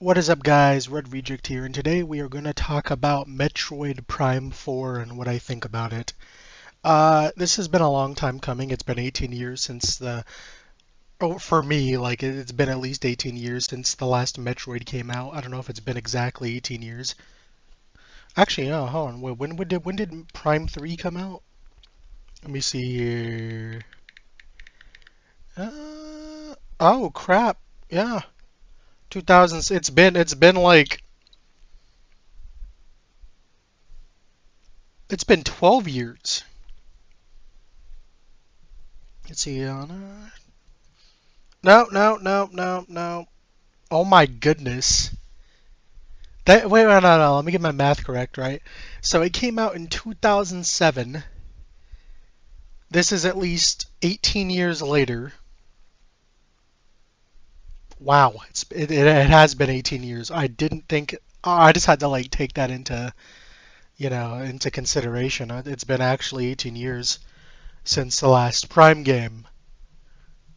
What is up, guys? Red Reject here, and today we are going to talk about Metroid Prime 4 and what I think about it. This has been a long time coming. It's been 18 years since for me, like, it's been at least 18 years since the last Metroid came out. I don't know if it's been exactly 18 years. Actually, no, hold on. Wait, when did Prime 3 come out? Let me see here. Oh, crap. Yeah. 2000s. It's been 12 years. Let's see. No, no, no, no, no. Oh my goodness. Wait, no, no, no. Let me get my math correct, right? So it came out in 2007. This is at least 18 years later. Wow, it has been 18 years. I didn't think. I just had to like take that into consideration. It's been actually 18 years since the last Prime game.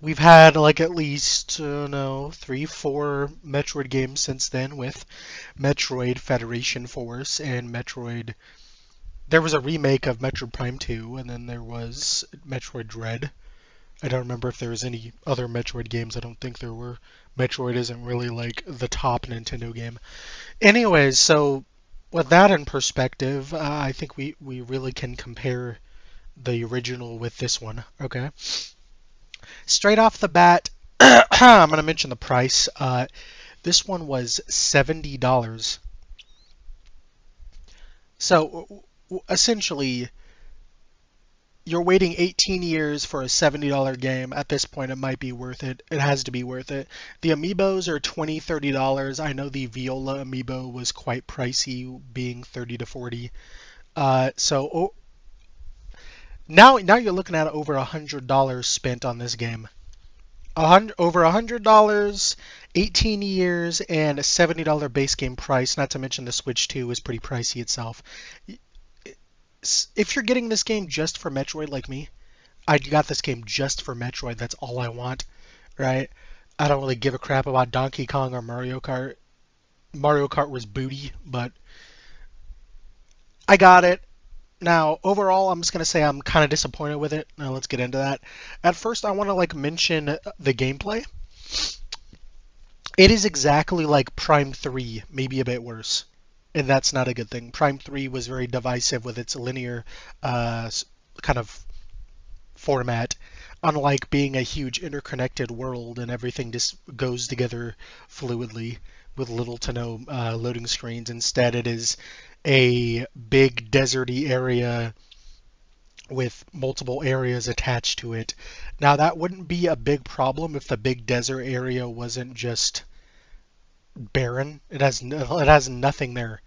We've had like at least no 3, 4 Metroid games since then, with Metroid Federation Force and Metroid. There was a remake of Metroid Prime 2, and then there was Metroid Dread. I don't remember if there was any other Metroid games. I don't think there were. Metroid isn't really like the top Nintendo game. Anyways, so with that in perspective, I think we really can compare the original with this one. Okay. Straight off the bat, I'm going to mention the price. This one was $70. So essentially, you're waiting 18 years for a $70 game. At this point, it might be worth it. It has to be worth it. The amiibos are $20, $30. I know the Viola amiibo was quite pricey, being 30 to 40. So now you're looking at over $100 spent on this game. Over $100, 18 years, and a $70 base game price. Not to mention the Switch 2 is pretty pricey itself. If you're getting this game just for Metroid like me, I got this game just for Metroid. That's all I want, right? I don't really give a crap about Donkey Kong or Mario Kart. Mario Kart was booty, but I got it. Now, overall, I'm just gonna say I'm kind of disappointed with it. Now, let's get into that. At first, I want to like mention the gameplay. It is exactly like Prime 3, maybe a bit worse. And that's not a good thing. Prime 3 was very divisive with its linear kind of format, unlike being a huge interconnected world and everything just goes together fluidly with little to no loading screens. Instead, it is a big deserty area with multiple areas attached to it. Now, that wouldn't be a big problem if the big desert area wasn't just barren. It has nothing there.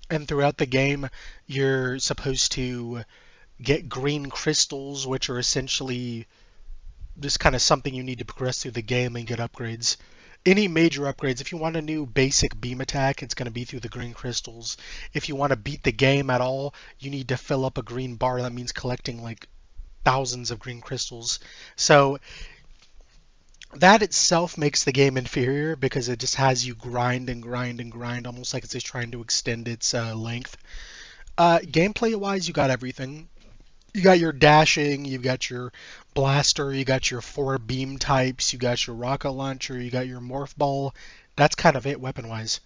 And throughout the game, you're supposed to get green crystals, which are essentially just kind of something you need to progress through the game and get upgrades. Any major upgrades, if you want a new basic beam attack, it's going to be through the green crystals. If you want to beat the game at all, you need to fill up a green bar. That means collecting like thousands of green crystals. So that itself makes the game inferior because it just has you grind and grind and grind, almost like it's just trying to extend its length. Gameplay wise, you got everything. You got your dashing, you got your blaster, you got your 4 beam types, you got your rocket launcher, you got your morph ball. That's kind of it weapon wise.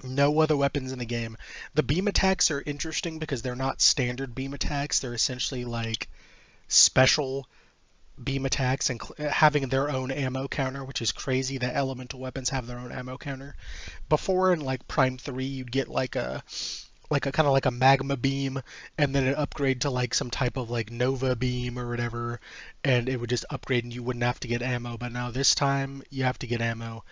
No other weapons in the game. The beam attacks are interesting because they're not standard beam attacks. They're essentially like special beam attacks and having their own ammo counter, which is crazy that elemental weapons have their own ammo counter. Before in like Prime 3, you'd get like a kind of like a magma beam, and then it upgrade to like some type of like nova beam or whatever, and it would just upgrade and you wouldn't have to get ammo. But now this time you have to get ammo.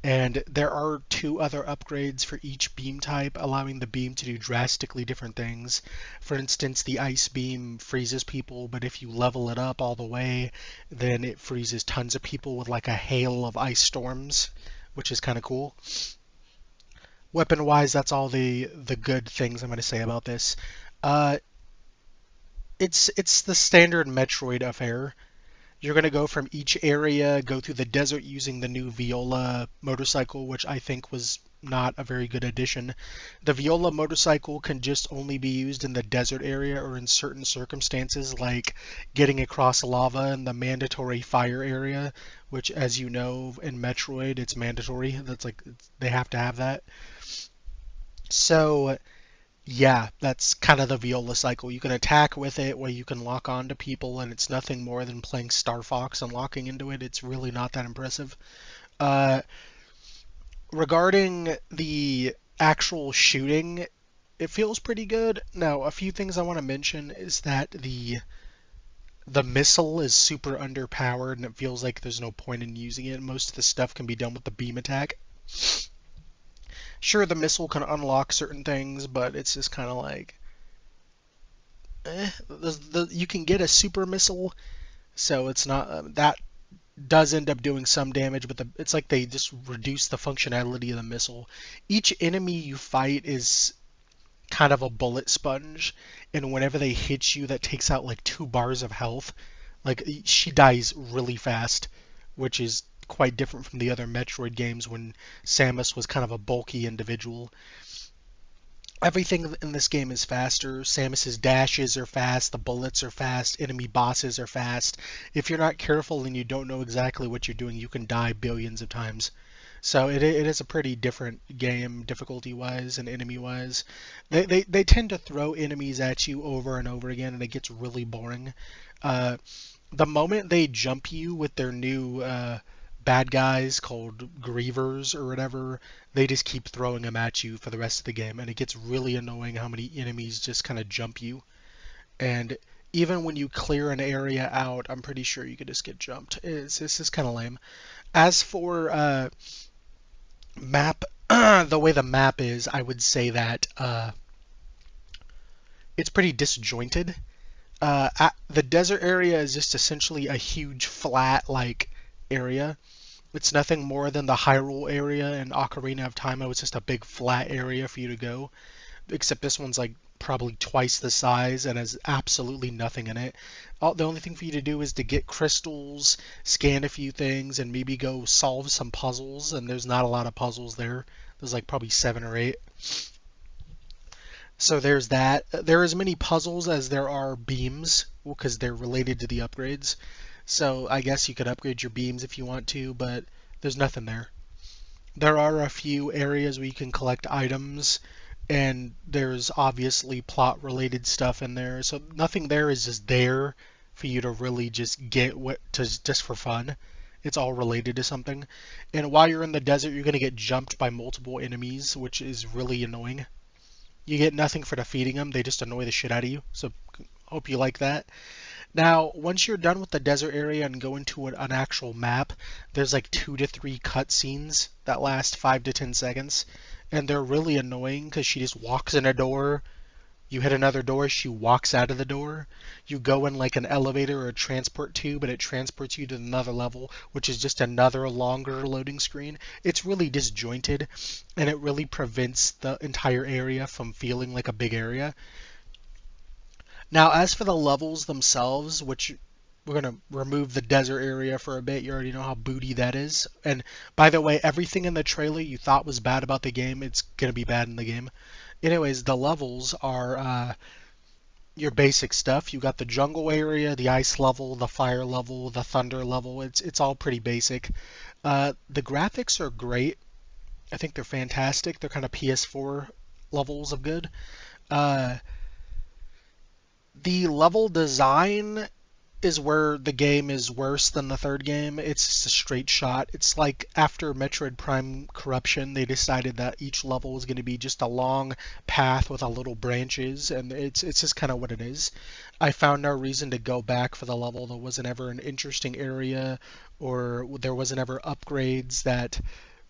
And there are 2 other upgrades for each beam type, allowing the beam to do drastically different things. For instance, the ice beam freezes people, but if you level it up all the way, then it freezes tons of people with like a hail of ice storms, which is kind of cool. Weapon wise, that's all the good things I'm going to say about this. Uh, it's the standard Metroid affair. You're going to go from each area, go through the desert using the new Viola motorcycle, which I think was not a very good addition. The Viola motorcycle can just only be used in the desert area or in certain circumstances, like getting across lava in the mandatory fire area, which, as you know, in Metroid, it's mandatory. That's like, they have to have that. So, yeah, that's kind of the Viola cycle. You can attack with it where you can lock on to people, and it's nothing more than playing Star Fox and locking into it. It's really not that impressive. Uh, Regarding the actual shooting, it feels pretty good. Now, a few things I want to mention is that the missile is super underpowered, and it feels like there's no point in using it. Most of the stuff can be done with the beam attack. Sure, the missile can unlock certain things, but it's just kind of like, you can get a super missile, so it's not that does end up doing some damage, but it's like they just reduce the functionality of the missile. Each enemy you fight is kind of a bullet sponge, and whenever they hit you, that takes out like 2 bars of health. Like, she dies really fast, which is quite different from the other Metroid games when Samus was kind of a bulky individual. Everything in this game is faster. Samus's dashes are fast, the bullets are fast, enemy bosses are fast. If you're not careful and you don't know exactly what you're doing, you can die billions of times. So it is a pretty different game, difficulty-wise and enemy-wise. They tend to throw enemies at you over and over again, and it gets really boring. Uh, the moment they jump you with their new bad guys called grievers or whatever, they just keep throwing them at you for the rest of the game, and it gets really annoying how many enemies just kind of jump you. And even when you clear an area out, I'm pretty sure you could just get jumped. It's just kind of lame. As for map, the way the map is, I would say that it's pretty disjointed. The desert area is just essentially a huge flat like area. It's nothing more than the Hyrule area in Ocarina of Time. It was just a big flat area for you to go. Except this one's like probably twice the size and has absolutely nothing in it. The only thing for you to do is to get crystals, scan a few things, and maybe go solve some puzzles. And there's not a lot of puzzles there. There's like probably 7 or 8. So there's that. There are as many puzzles as there are beams because they're related to the upgrades. So I guess you could upgrade your beams if you want to, but there's nothing there. There are a few areas where you can collect items, and there's obviously plot related stuff in there. So nothing there is just there for you to really just get just for fun. It's all related to something. And while you're in the desert, you're going to get jumped by multiple enemies, which is really annoying. You get nothing for defeating them, they just annoy the shit out of you. So hope you like that. Now, once you're done with the desert area and go into an actual map, there's like 2 to 3 cutscenes that last 5 to 10 seconds, and they're really annoying because she just walks in a door. You hit another door, she walks out of the door. You go in like an elevator or a transport tube, and it transports you to another level, which is just another longer loading screen. It's really disjointed, and it really prevents the entire area from feeling like a big area. Now, as for the levels themselves, which we're going to remove the desert area for a bit. You already know how booty that is. And by the way, everything in the trailer you thought was bad about the game, it's going to be bad in the game. Anyways, the levels are your basic stuff. You got the jungle area, the ice level, the fire level, the thunder level. It's all pretty basic. The graphics are great. I think they're fantastic. They're kind of PS4 levels of good. Uh, the level design is where the game is worse than the third game. It's just a straight shot. It's like after Metroid Prime Corruption, they decided that each level was going to be just a long path with a little branches, and it's just kind of what it is. I found no reason to go back for the level. There wasn't ever an interesting area, or there wasn't ever upgrades that,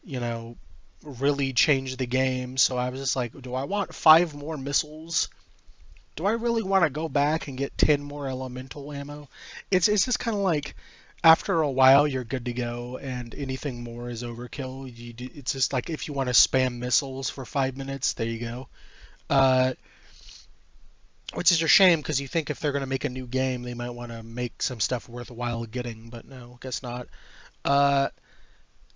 you know, really changed the game. So I was just like, do I want 5 more missiles? Do I really want to go back and get 10 more elemental ammo? It's just kind of like after a while you're good to go, and anything more is overkill. It's just like if you want to spam missiles for 5 minutes, there you go. Uh, which is a shame because you think if they're going to make a new game, they might want to make some stuff worthwhile getting, but no, guess not. Uh,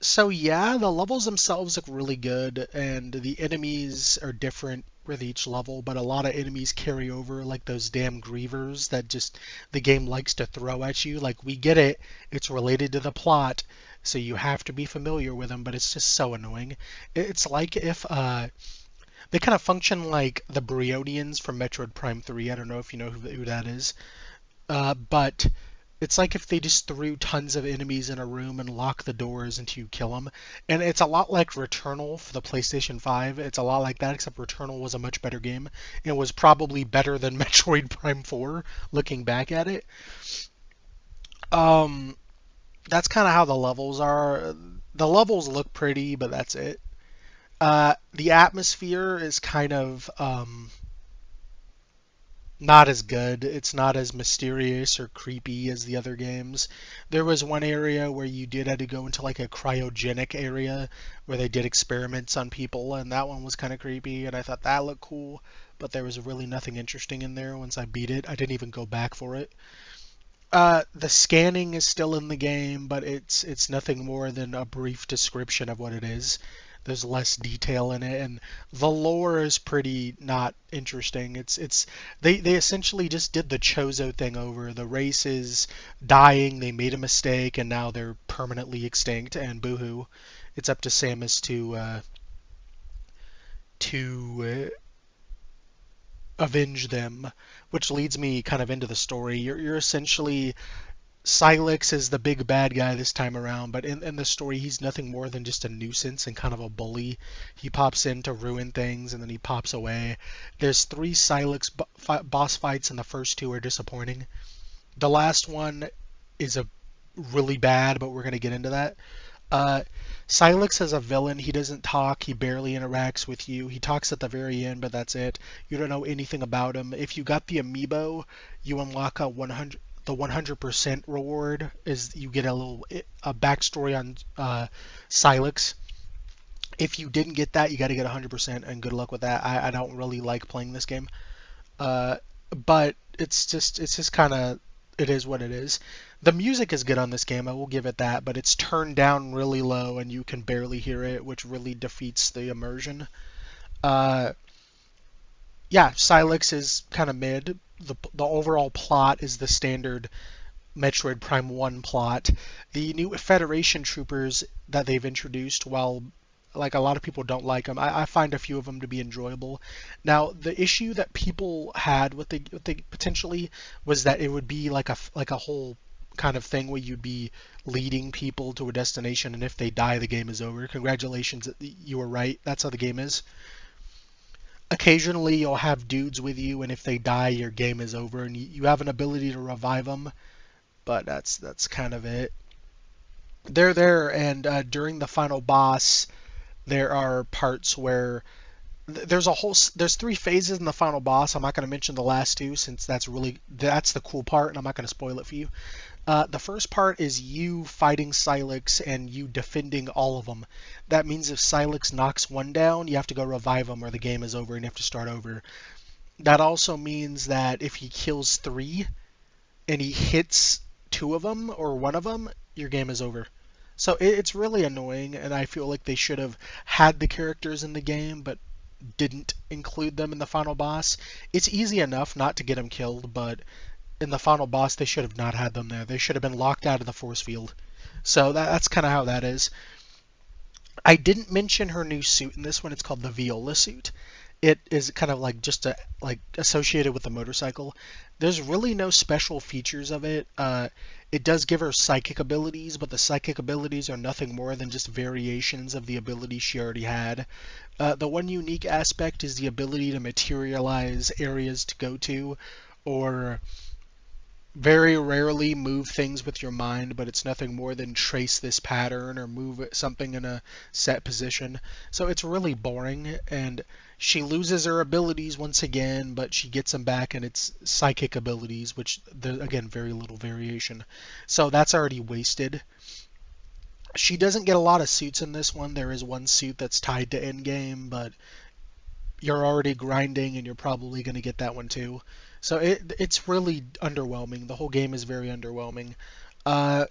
So yeah, the levels themselves look really good, and the enemies are different with each level, but a lot of enemies carry over, like those damn grievers that just the game likes to throw at you. Like, we get it, it's related to the plot, so you have to be familiar with them, but it's just so annoying. It's like if they kind of function like the Briodians from Metroid Prime 3. I don't know if you know who that is. But it's like if they just threw tons of enemies in a room and locked the doors until you kill them. And it's a lot like Returnal for the PlayStation 5. It's a lot like that, except Returnal was a much better game. It was probably better than Metroid Prime 4, looking back at it. Um, that's kind of how the levels are. The levels look pretty, but that's it. The atmosphere is kind of not as good. It's not as mysterious or creepy as the other games. There was one area where you did have to go into like a cryogenic area where they did experiments on people, and that one was kind of creepy, and I thought that looked cool, but there was really nothing interesting in there once I beat it. I didn't even go back for it. The scanning is still in the game, but it's nothing more than a brief description of what it is. There's less detail in it, and the lore is pretty not interesting. It's they essentially just did the Chozo thing over. The race is dying. They made a mistake, and now they're permanently extinct. And boohoo, it's up to Samus to avenge them, which leads me kind of into the story. You're essentially Silex is the big bad guy this time around, but in the story, he's nothing more than just a nuisance and kind of a bully. He pops in to ruin things and then he pops away. There's three Silex boss fights, and the first two are disappointing. The last one is a really bad, but we're going to get into that. Uh, Silex as a villain, he doesn't talk, he barely interacts with you. He talks at the very end, but that's it. You don't know anything about him. If you got the amiibo, you unlock a 100 the 100% reward is you get a backstory on Silex. If you didn't get that, you got to get 100%, and good luck with that. I don't really like playing this game. Uh, but it's just kind of it is what it is. The music is good on this game, I will give it that, but it's turned down really low and you can barely hear it, which really defeats the immersion. Uh, yeah, Silex is kind of mid. The overall plot is the standard Metroid Prime 1 plot. The new Federation troopers that they've introduced, while like a lot of people don't like them, I find a few of them to be enjoyable. Now, the issue that people had with the potentially was that it would be like a whole kind of thing where you'd be leading people to a destination, and if they die, the game is over. Congratulations, you were right. That's how the game is. Occasionally, you'll have dudes with you, and if they die, your game is over, and you have an ability to revive them, but that's kind of it. They're there, and during the final boss, there are parts where there's three phases in the final boss. I'm not going to mention the last two since that's the cool part, and I'm not going to spoil it for you. The first part is you fighting Silex and you defending all of them. That means if Silex knocks one down, you have to go revive him or the game is over and you have to start over. That also means that if he kills three and he hits two of them or one of them, your game is over. So it's really annoying, and I feel like they should have had the characters in the game, but didn't include them in the final boss. It's easy enough not to get them killed, but in the final boss, they should have not had them there. They should have been locked out of the force field. So that's kind of how that is. I didn't mention her new suit in this one. It's called the Viola suit. It is kind of like just like associated with the motorcycle. There's really no special features of it. It does give her psychic abilities, but the psychic abilities are nothing more than just variations of the ability she already had. The one unique aspect is the ability to materialize areas to go to, or very rarely move things with your mind, but it's nothing more than trace this pattern or move something in a set position. So it's really boring, and she loses her abilities once again, but she gets them back, and it's psychic abilities, which, again, very little variation. So that's already wasted. She doesn't get a lot of suits in this one. There is one suit that's tied to endgame, but you're already grinding and you're probably going to get that one too. So it's really underwhelming. The whole game is very underwhelming. Uh,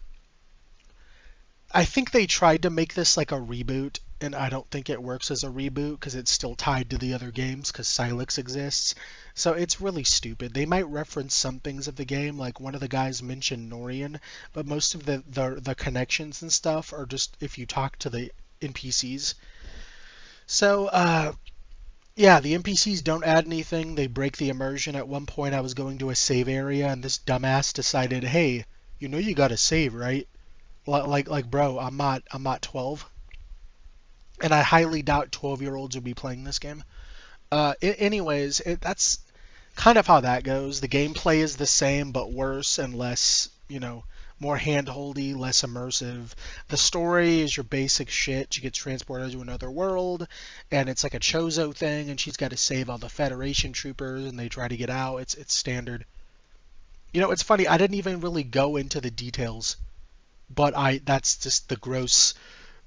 I think they tried to make this like a reboot, and I don't think it works as a reboot because it's still tied to the other games because Silex exists. So it's really stupid. They might reference some things of the game, like one of the guys mentioned Norian, but most of the connections and stuff are just if you talk to the NPCs. So yeah, the NPCs don't add anything. They break the immersion. At one point, I was going to a save area, and this dumbass decided, "Hey, you know you gotta save, right?" Like, bro, I'm not 12, and I highly doubt 12-year-olds would be playing this game. Anyways, that's kind of how that goes. The gameplay is the same, but worse and less, more handholdy, less immersive. The story is your basic shit. She gets transported to another world, and it's like a Chozo thing, and she's got to save all the Federation troopers, and they try to get out. It's standard. It's funny. I didn't even really go into the details, but that's just the gross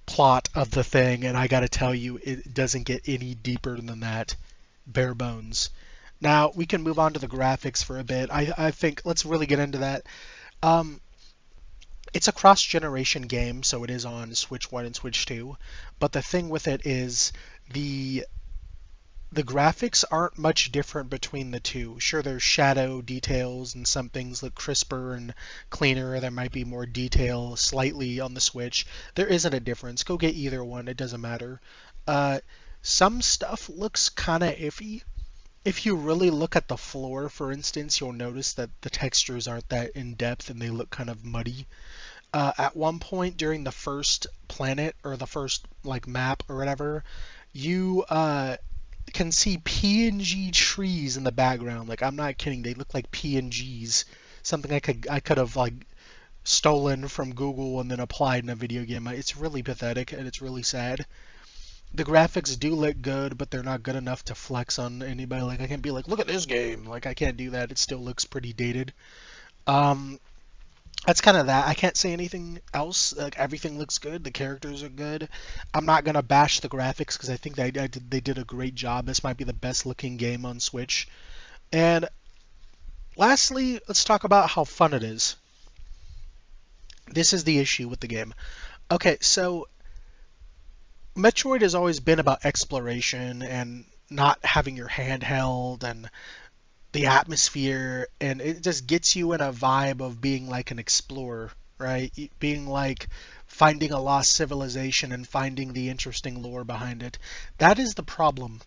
plot of the thing, and I gotta tell you, it doesn't get any deeper than that. Bare bones. Now we can move on to the graphics for a bit. I think let's really get into that. Um, it's a cross-generation game, so it is on Switch 1 and Switch 2. But the thing with it is the the graphics aren't much different between the two. Sure, there's shadow details and some things look crisper and cleaner. There might be more detail slightly on the Switch. There isn't a difference. Go get either one. It doesn't matter. Uh, some stuff looks kind of iffy. If you really look at the floor, for instance, you'll notice that the textures aren't that in depth and they look kind of muddy. At one point during the first planet or the first like map or whatever, you can see PNG trees in the background. Like I'm not kidding, they look like PNGs. Something I could have like stolen from Google and then applied in a video game. It's really pathetic and it's really sad. The graphics do look good, but they're not good enough to flex on anybody. Like I can't be like, look at this game. Like I can't do that. It still looks pretty dated. Um, that's kind of that. I can't say anything else. Like everything looks good. The characters are good. I'm not gonna bash the graphics because I think they did a great job. This might be the best looking game on Switch. And lastly, let's talk about how fun it is. This is the issue with the game. Okay, so Metroid has always been about exploration and not having your hand held and the atmosphere, and it just gets you in a vibe of being like an explorer, right? Being like finding a lost civilization and finding the interesting lore behind it. That is the problem.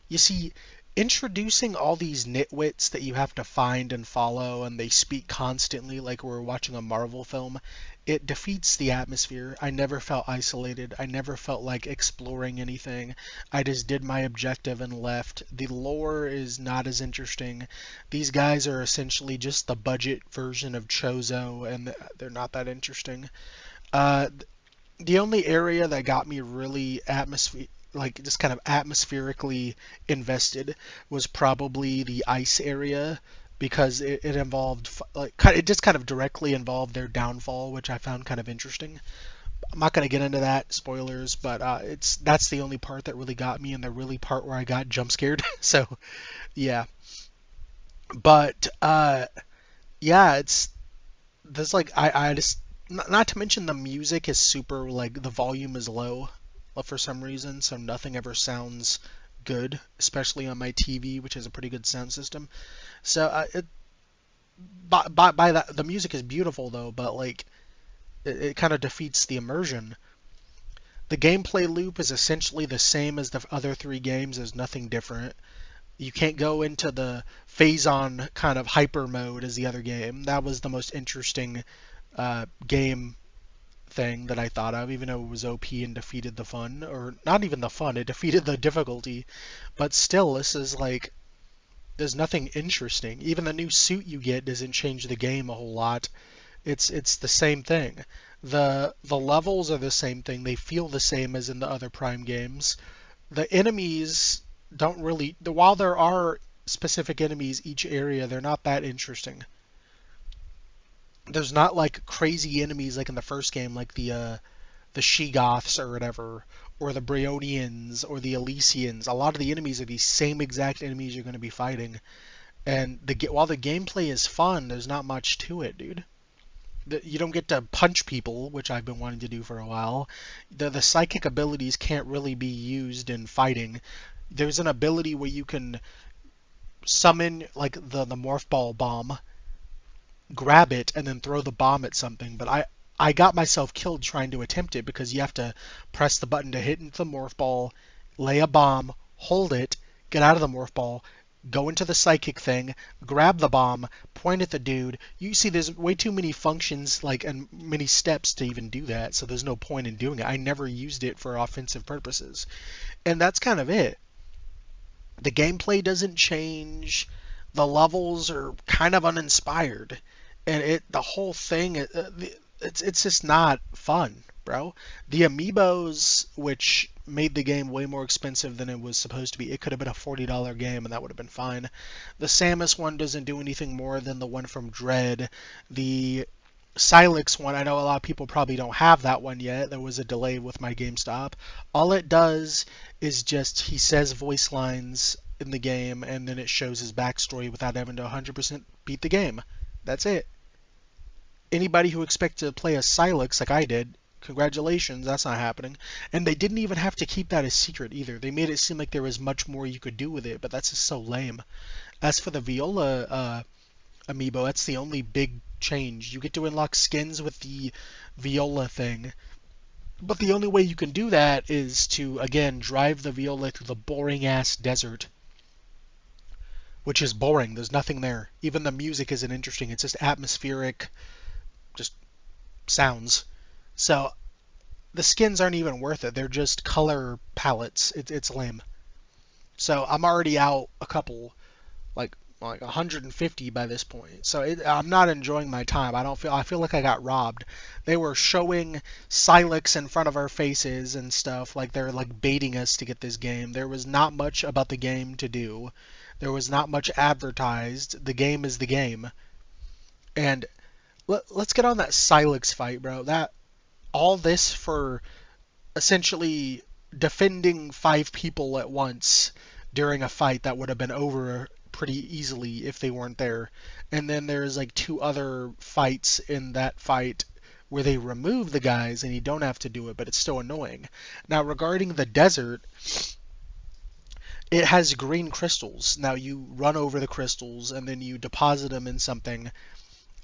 You see, introducing all these nitwits that you have to find and follow, and they speak constantly like we're watching a Marvel film, it defeats the atmosphere. I never felt isolated. I never felt like exploring anything. I just did my objective and left. The lore is not as interesting. These guys are essentially just the budget version of Chozo, and they're not that interesting. Uh, the only area that got me really like just kind of atmospherically invested was probably the ice area because it involved it just kind of directly involved their downfall, which I found kind of interesting. I'm not going to get into that spoilers, but that's the only part that really got me and the really part where I got jump scared. So yeah, but yeah, it's there's like I just not to mention the music is super like the volume is low for some reason, so nothing ever sounds good, especially on my TV, which has a pretty good sound system. So by that the music is beautiful though, but like it kind of defeats the immersion. The gameplay loop is essentially the same as the other three games. There's nothing different. You can't go into the phase-on kind of hyper mode as the other game. That was the most interesting game thing that I thought of, even though it was OP and defeated the fun, or not even the fun, it defeated the difficulty. But still, this is like, there's nothing interesting. Even the new suit you get doesn't change the game a whole lot. It's the same thing. The levels are the same thing. They feel the same as in the other Prime games. The enemies don't really, while there are specific enemies each area, they're not that interesting. There's not like crazy enemies like in the first game, like the She-Goths or whatever, or the Bryonians or the Elysians. A lot of the enemies are these same exact enemies you're going to be fighting. And while the gameplay is fun, there's not much to it, dude. You don't get to punch people, which I've been wanting to do for a while. The psychic abilities can't really be used in fighting. There's an ability where you can summon like the morph ball bomb, grab it, and then throw the bomb at something. But I got myself killed trying to attempt it because you have to press the button to hit into the morph ball, lay a bomb, hold it, get out of the morph ball, go into the psychic thing, grab the bomb, point at the dude. You see, there's way too many functions, like, and many steps to even do that, so there's no point in doing it. I never used it for offensive purposes. And that's kind of it. The gameplay doesn't change. The levels are kind of uninspired, and the whole thing it's just not fun, bro. The amiibos, which made the game way more expensive than it was supposed to be, it could have been a $40 game and that would have been fine. The Samus one doesn't do anything more than the one from Dread. The Silex one, I know a lot of people probably don't have that one yet. There was a delay with my GameStop. All it does is just he says voice lines in the game and then it shows his backstory without having to 100% beat the game. That's it. Anybody who expects to play a Silex like I did, congratulations, that's not happening. And they didn't even have to keep that a secret either. They made it seem like there was much more you could do with it, but that's just so lame. As for the Viola amiibo, that's the only big change. You get to unlock skins with the Viola thing, but the only way you can do that is to, again, drive the Viola through the boring-ass desert, which is boring. There's nothing there. Even the music isn't interesting. It's just atmospheric, just sounds. So the skins aren't even worth it. They're just color palettes. It's lame. So I'm already out a couple, like 150 by this point. So I'm not enjoying my time. I feel like I got robbed. They were showing Silex in front of our faces and stuff like they're like baiting us to get this game. There was not much about the game to do. There was not much advertised. The game is the game. And let's get on that Silex fight, bro. That all this for essentially defending 5 people at once during a fight that would have been over pretty easily if they weren't there. And then there's like 2 other fights in that fight where they remove the guys and you don't have to do it, but it's still annoying. Now, regarding the desert, it has green crystals. Now, you run over the crystals and then you deposit them in something,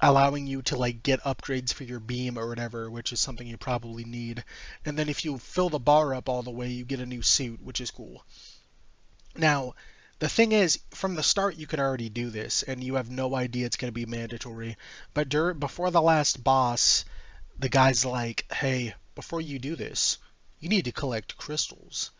allowing you to like get upgrades for your beam or whatever, which is something you probably need. And then if you fill the bar up all the way, you get a new suit, which is cool. Now, the thing is, from the start you can already do this, and you have no idea it's going to be mandatory. But before the last boss, the guy's like, hey, before you do this, you need to collect crystals.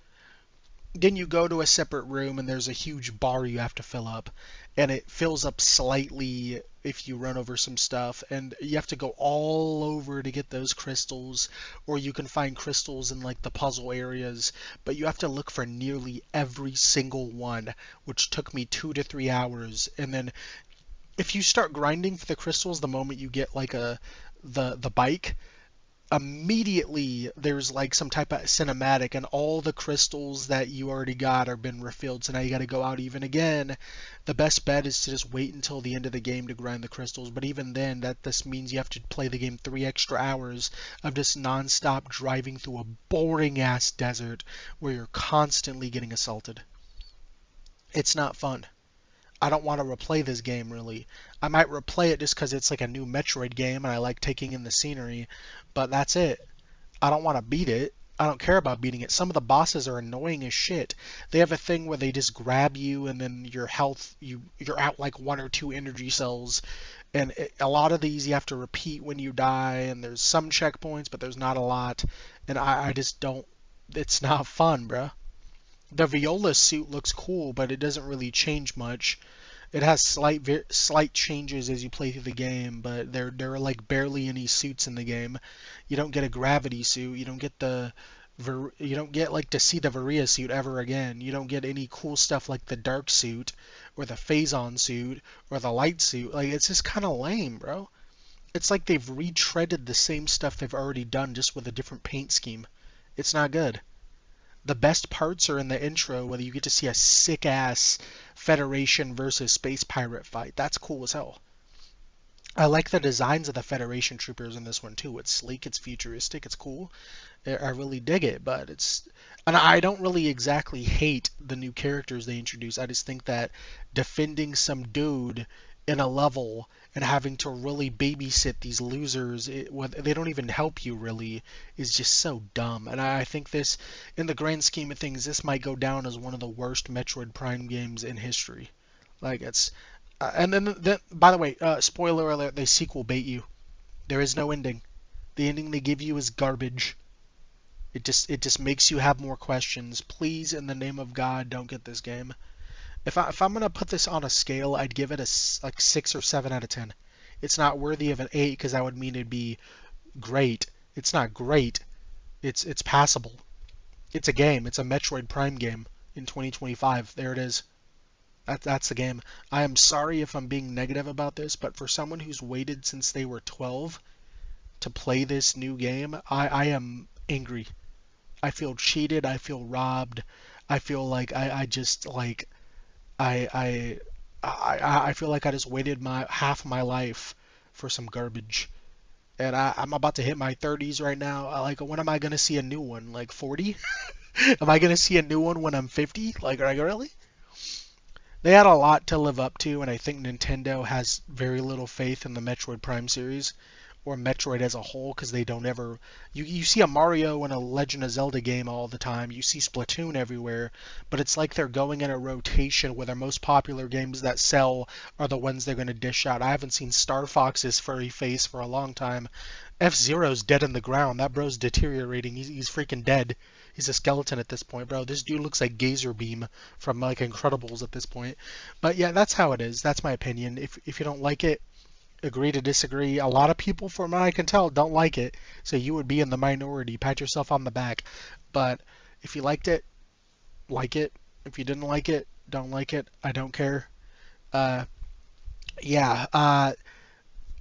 Then you go to a separate room and there's a huge bar you have to fill up, and it fills up slightly if you run over some stuff, and you have to go all over to get those crystals, or you can find crystals in like the puzzle areas, but you have to look for nearly every single one, which took me 2 to 3 hours. And then if you start grinding for the crystals the moment you get like the bike, immediately there's like some type of cinematic and all the crystals that you already got are been refilled, so now you got to go out even again. The best bet is to just wait until the end of the game to grind the crystals, but even then this means you have to play the game 3 extra hours of just non-stop driving through a boring ass desert where you're constantly getting assaulted. It's not fun. I don't want to replay this game really. I might replay it just because it's like a new Metroid game and I like taking in the scenery, but that's it. I don't want to beat it. I don't care about beating it. Some of the bosses are annoying as shit. They have a thing where they just grab you and then your health, you're out like 1 or 2 energy cells. And a lot of these you have to repeat when you die, and there's some checkpoints, but there's not a lot. And I just don't, it's not fun, bruh. The Viola suit looks cool, but it doesn't really change much. It has slight changes as you play through the game, but there are like barely any suits in the game. You don't get a gravity suit. You don't get you don't get like to see the Varia suit ever again. You don't get any cool stuff like the dark suit or the Phazon suit or the light suit. Like, it's just kind of lame, bro. It's like they've retreaded the same stuff they've already done just with a different paint scheme. It's not good. The best parts are in the intro, whether you get to see a sick ass Federation versus Space Pirate fight. That's cool as hell. I like the designs of the Federation troopers in this one too. It's sleek, it's futuristic, it's cool. I really dig it, but and I don't really exactly hate the new characters they introduce. I just think that defending some dude in a level and having to really babysit these losers, they don't even help you really, is just so dumb. And I think this, in the grand scheme of things, this might go down as one of the worst Metroid Prime games in history. Like it's, and then by the way, spoiler alert, they sequel bait you. There is no ending. The ending they give you is garbage. It just makes you have more questions. Please, in the name of God, don't get this game. If I'm gonna put this on a scale, I'd give it a like 6 or 7 out of 10. It's not worthy of an 8 because that would mean it'd be great. It's not great. It's passable. It's a game. It's a Metroid Prime game in 2025. There it is. That's the game. I am sorry if I'm being negative about this, but for someone who's waited since they were 12 to play this new game, I am angry. I feel cheated. I feel robbed. I feel like I just like I I feel like I just waited my half my life for some garbage. And I'm about to hit my 30s right now. Like, when am I gonna see a new one? Like 40? Am I gonna see a new one when I'm 50? Like really? They had a lot to live up to, and I think Nintendo has very little faith in the Metroid Prime series or Metroid as a whole because they don't ever. You see a Mario and a Legend of Zelda game all the time. You see Splatoon everywhere, but it's like they're going in a rotation where their most popular games that sell are the ones they're going to dish out. I haven't seen Star Fox's furry face for a long time. F-Zero's dead in the ground. That bro's deteriorating. He's freaking dead. He's a skeleton at this point, bro. This dude looks like Gazer Beam from like Incredibles at this point. But yeah, that's how it is. That's my opinion. If you don't like it, agree to disagree. A lot of people, from what I can tell, don't like it. So you would be in the minority. Pat yourself on the back. But if you liked it, like it. If you didn't like it, don't like it. I don't care. Uh, yeah.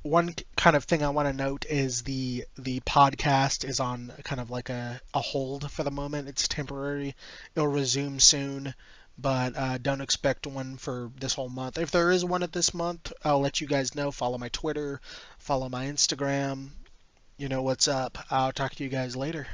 One kind of thing I want to note is the podcast is on kind of like a hold for the moment. It's temporary. It'll resume soon, but don't expect one for this whole month. If there is one at this month, I'll let you guys know. Follow my Twitter, follow my Instagram. You know what's up. I'll talk to you guys later.